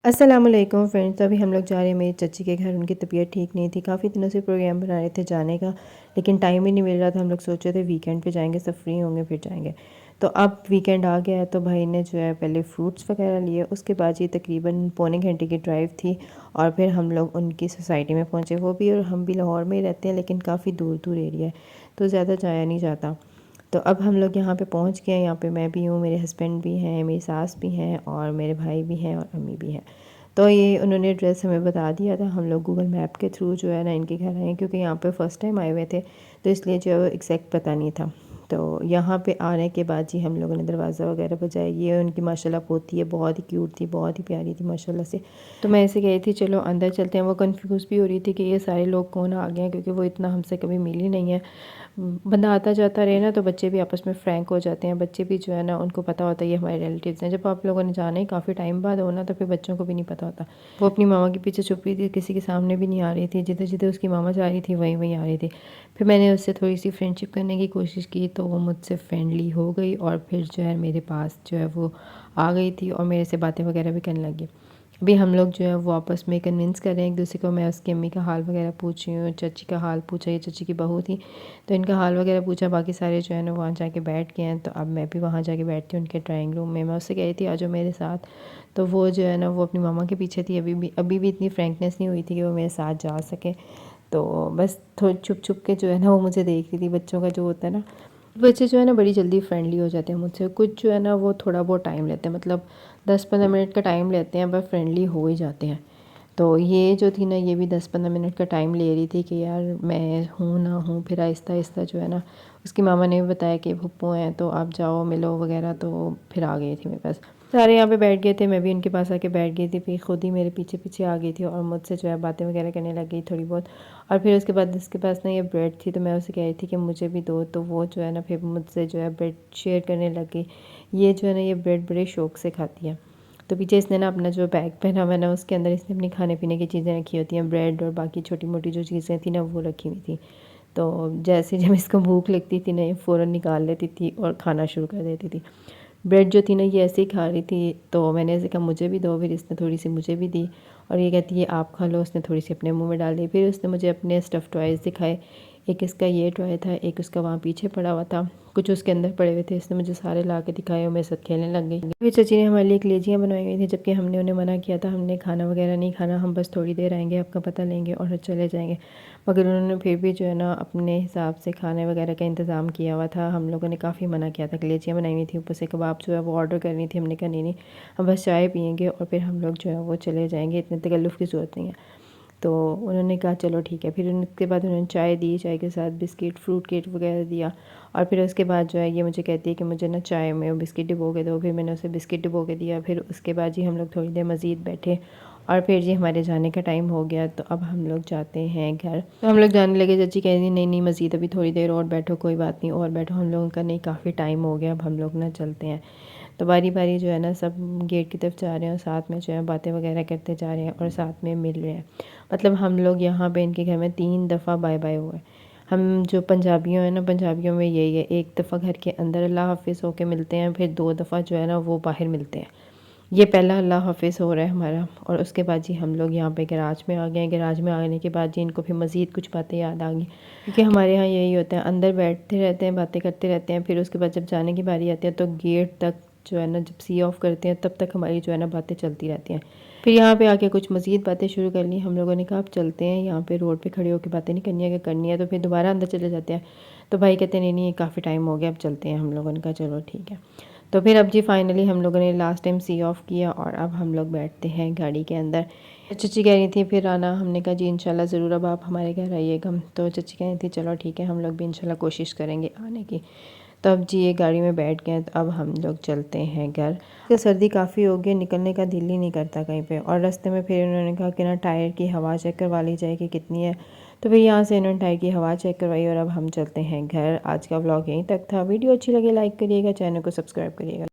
अस्सलामुअलैकुम फ्रेंड्स। अभी हम लोग जा रहे हैं मेरी चची के घर। उनकी तबीयत ठीक नहीं थी, काफ़ी दिनों से प्रोग्राम बना रहे थे जाने का, लेकिन टाइम ही नहीं मिल रहा था। हम लोग सोचे थे वीकेंड पे जाएंगे, सब फ्री होंगे फिर जाएंगे। तो अब वीकेंड आ गया है तो भाई ने जो है पहले फ्रूट्स वगैरह लिए, उसके बाद ये तकरीबन पौने घंटे की ड्राइव थी और फिर हम लोग उनकी सोसाइटी में पहुँचे। वो भी और हम भी लाहौर में ही रहते हैं, लेकिन काफ़ी दूर दूर एरिया है तो ज़्यादा जाया नहीं जाता। तो अब हम लोग यहाँ पे पहुँच गए। यहाँ पे मैं भी हूँ, मेरे हस्बैंड भी हैं, मेरी सास भी हैं और मेरे भाई भी हैं और अम्मी भी हैं। तो ये उन्होंने एड्रेस हमें बता दिया था। हम लोग गूगल मैप के थ्रू जो है ना इनके घर आए, क्योंकि यहाँ पे फ़र्स्ट टाइम आए हुए थे तो इसलिए जो है वो एग्जैक्ट पता नहीं था। तो यहाँ पे आने के बाद जी हम लोगों ने दरवाज़ा वगैरह बजाया। ये उनकी माशाल्लाह पोती है, बहुत ही क्यूट थी, बहुत ही प्यारी थी माशाल्लाह से। तो मैं ऐसे कही थी चलो अंदर चलते हैं। वो कंफ्यूज भी हो रही थी कि ये सारे लोग कौन आ गए हैं, क्योंकि वो इतना हमसे कभी मिली नहीं है। बंदा आता जाता रहे ना तो बच्चे भी आपस में फ्रैंक हो जाते हैं। बच्चे भी जो है ना उनको पता होता है ये हमारे रिलेटिव्स हैं। जब आप लोगों ने जाना ही काफ़ी टाइम बाद हो ना तो फिर बच्चों को भी नहीं पता होता। वो अपनी मामा के पीछे छुप रही थी, किसी के सामने भी नहीं आ रही थी। जिधर जिधर उसकी मामा जा रही थी वहीं वहीं आ रही थी। फिर मैंने उससे थोड़ी सी फ्रेंडशिप करने की कोशिश की तो वो मुझसे फ्रेंडली हो गई और फिर जो है मेरे पास जो है वो आ गई थी और मेरे से बातें वगैरह भी करने लगी। अभी हम लोग जो है वो आपस में कन्विंस कर रहे हैं एक दूसरे को। मैं उसकी अम्मी का हाल वगैरह पूछ रही हूँ, चची का हाल पूछा, ये चची की बहू थी तो इनका हाल वगैरह पूछा। बाकी सारे जो है ना वहाँ जाके बैठ गए हैं। तो अब मैं भी वहाँ जाके बैठती हूँ उनके ड्राइंग रूम में। मैं उससे कह रही थी आ जाओ मेरे साथ, तो वो जो है ना वो अपनी मामा के पीछे थी। अभी भी इतनी फ्रेंकनेस नहीं हुई थी कि वो मेरे साथ जा सके। तो बस थोड़ी छुप छुप के जो है ना वो मुझे देख रही थी। बच्चों का जो होता है ना, बच्चे जो है ना बड़ी जल्दी फ्रेंडली हो जाते हैं मुझसे। कुछ जो है ना वो थोड़ा बहुत टाइम लेते हैं, मतलब 10-15 मिनट का टाइम लेते हैं, पर फ्रेंडली हो ही जाते हैं। तो ये जो थी ना ये भी 10-15 मिनट का टाइम ले रही थी कि यार मैं हूँ ना हूँ। फिर आहिस्ता आहिस्ता जो है ना उसकी मामा ने भी बताया कि फुप्पो हैं तो आप जाओ मिलो वगैरह। तो फिर आ गई थी मेरे पास। सारे यहाँ पे बैठ गए थे, मैं भी उनके पास आके बैठ गई थी। फिर खुद ही मेरे पीछे पीछे आ गई थी और मुझसे जो है बातें वगैरह करने लग गई थोड़ी बहुत। और फिर उसके बाद उसके पास ना ये ब्रेड थी तो मैं उसे कह रही थी कि मुझे भी दो। तो वो जो है ना फिर मुझसे जो है ब्रेड शेयर करने लग गई। ये जो है ना ये ब्रेड बड़े शौक़ से खाती है। तो पीछे इसने ना अपना जो बैग पहना हुआ ना उसके अंदर इसने अपनी खाने पीने की चीज़ें रखी होती हैं, ब्रेड और बाकी छोटी मोटी जो चीज़ें थी ना वो रखी हुई थी। तो जैसे जब इसको भूख लगती थी ना ये फ़ौरन निकाल लेती थी और खाना शुरू कर देती थी। ब्रेड जो थी ना ये ऐसे ही खा रही थी तो मैंने ऐसे कहा मुझे भी दो। फिर इसने थोड़ी सी मुझे भी दी और ये कहती है आप खा लो। उसने थोड़ी सी अपने मुंह में डाल दी। फिर उसने मुझे अपने स्टफ़ टॉयज़ दिखाए। एक इसका ये टॉय था, एक उसका वहाँ पीछे पड़ा हुआ था, कुछ उसके अंदर पड़े हुए थे। इसने मुझे सारे ला के दिखाए और मेरे साथ खेलने लग गई। फिर चची ने हमारे लिए कलेजियाँ बनवाई हुई थी, जबकि हमने उन्हें मना किया था। हमने खाना वगैरह नहीं खाना, हम बस थोड़ी देर आएंगे, आपका पता लेंगे और चले जाएंगे। मगर उन्होंने फिर भी जो है ना अपने हिसाब से खाने वगैरह का इंतज़ाम किया हुआ था। हम लोगों ने काफ़ी मना किया था। कलेजियाँ बनाई हुई थी, ऊपर से कबाब जो है वो ऑर्डर करनी थी। हमने कहा नहीं नहीं, हम बस चाय पियेंगे और फिर हम लोग जो है वो चले जाएंगे, इतने तकल्लुफ़ की ज़रूरत नहीं है। तो उन्होंने कहा चलो ठीक है। फिर उसके बाद उन्होंने चाय दी, चाय के साथ बिस्किट फ्रूट केक वगैरह दिया। और फिर उसके बाद जो है ये मुझे कहती है कि मुझे ना चाय में वो बिस्किट डिबो के दो। फिर मैंने उसे बिस्किट डिबो के दिया। फिर उसके बाद जी हम लोग थोड़ी देर मज़ीद बैठे और फिर जी हमारे जाने का टाइम हो गया। तो अब हम लोग जाते हैं घर। तो हम लोग जाने लगे। चाची कह रही नहीं नहीं मज़ीद अभी थोड़ी देर और बैठो, कोई बात नहीं और बैठो। हम लोगों का नहीं काफ़ी टाइम हो गया, अब हम लोग ना चलते हैं। तो बारी बारी जो है ना सब गेट की तरफ जा रहे हैं और साथ में जो है बातें वगैरह करते जा रहे हैं और साथ में मिल रहे हैं। मतलब हम लोग यहाँ पे इनके घर में 3 दफ़ा बाय बाय हुए। हम जो पंजाबियों हैं ना, पंजाबियों में यही है, एक दफ़ा घर के अंदर अल्लाह हाफ़िज़ होके मिलते हैं, फिर 2 दफ़ा जो है ना वो बाहर मिलते हैं। ये पहला अल्लाह हाफ़िज़ हो रहा है हमारा और उसके बाद जी हम लोग यहाँ पे गैराज में आ गए हैं। गैराज में आने के बाद जी इनको फिर मज़ीद कुछ बातें याद आ गई, क्योंकि हमारे यहाँ यही होता है, अंदर बैठते रहते हैं, बातें करते रहते हैं। फिर उसके बाद जब जाने की बारी आती है तो गेट तक जो है ना जब सी ऑफ करते हैं तब तक हमारी जो है ना बातें चलती रहती हैं। फिर यहाँ पे आके कुछ मज़ीद बातें शुरू कर ली। हम लोगों ने कहा अब चलते हैं, यहाँ पे रोड पे खड़े होकर बातें नहीं करनी है, अगर करनी है तो फिर दोबारा अंदर चले जाते हैं। तो भाई कहते नहीं नहीं काफ़ी टाइम हो गया अब चलते हैं। हम लोगों ने कहा चलो ठीक है। तो फिर अब जी फाइनली हम लोगों ने लास्ट टाइम सी ऑफ किया और अब हम लोग बैठते हैं गाड़ी के अंदर। चची कह रही थी फिर आना, हमने कहा जी इंशाल्लाह ज़रूर अब आप हमारे घर आइएगा। तो चची कह रही थी चलो ठीक है, हम लोग भी इंशाल्लाह कोशिश करेंगे आने की। तो अब जी ये गाड़ी में बैठ गए तो अब हम लोग चलते हैं घर। तो सर्दी काफ़ी हो गई, निकलने का दिल ही नहीं करता कहीं पे। और रास्ते में फिर उन्होंने कहा कि ना टायर की हवा चेक करवा ली जाए कि कितनी है। तो फिर यहाँ से इन्होंने टायर की हवा चेक करवाई और अब हम चलते हैं घर। आज का व्लॉग यहीं तक था। वीडियो अच्छी लगे लाइक करिएगा, चैनल को सब्सक्राइब करिएगा।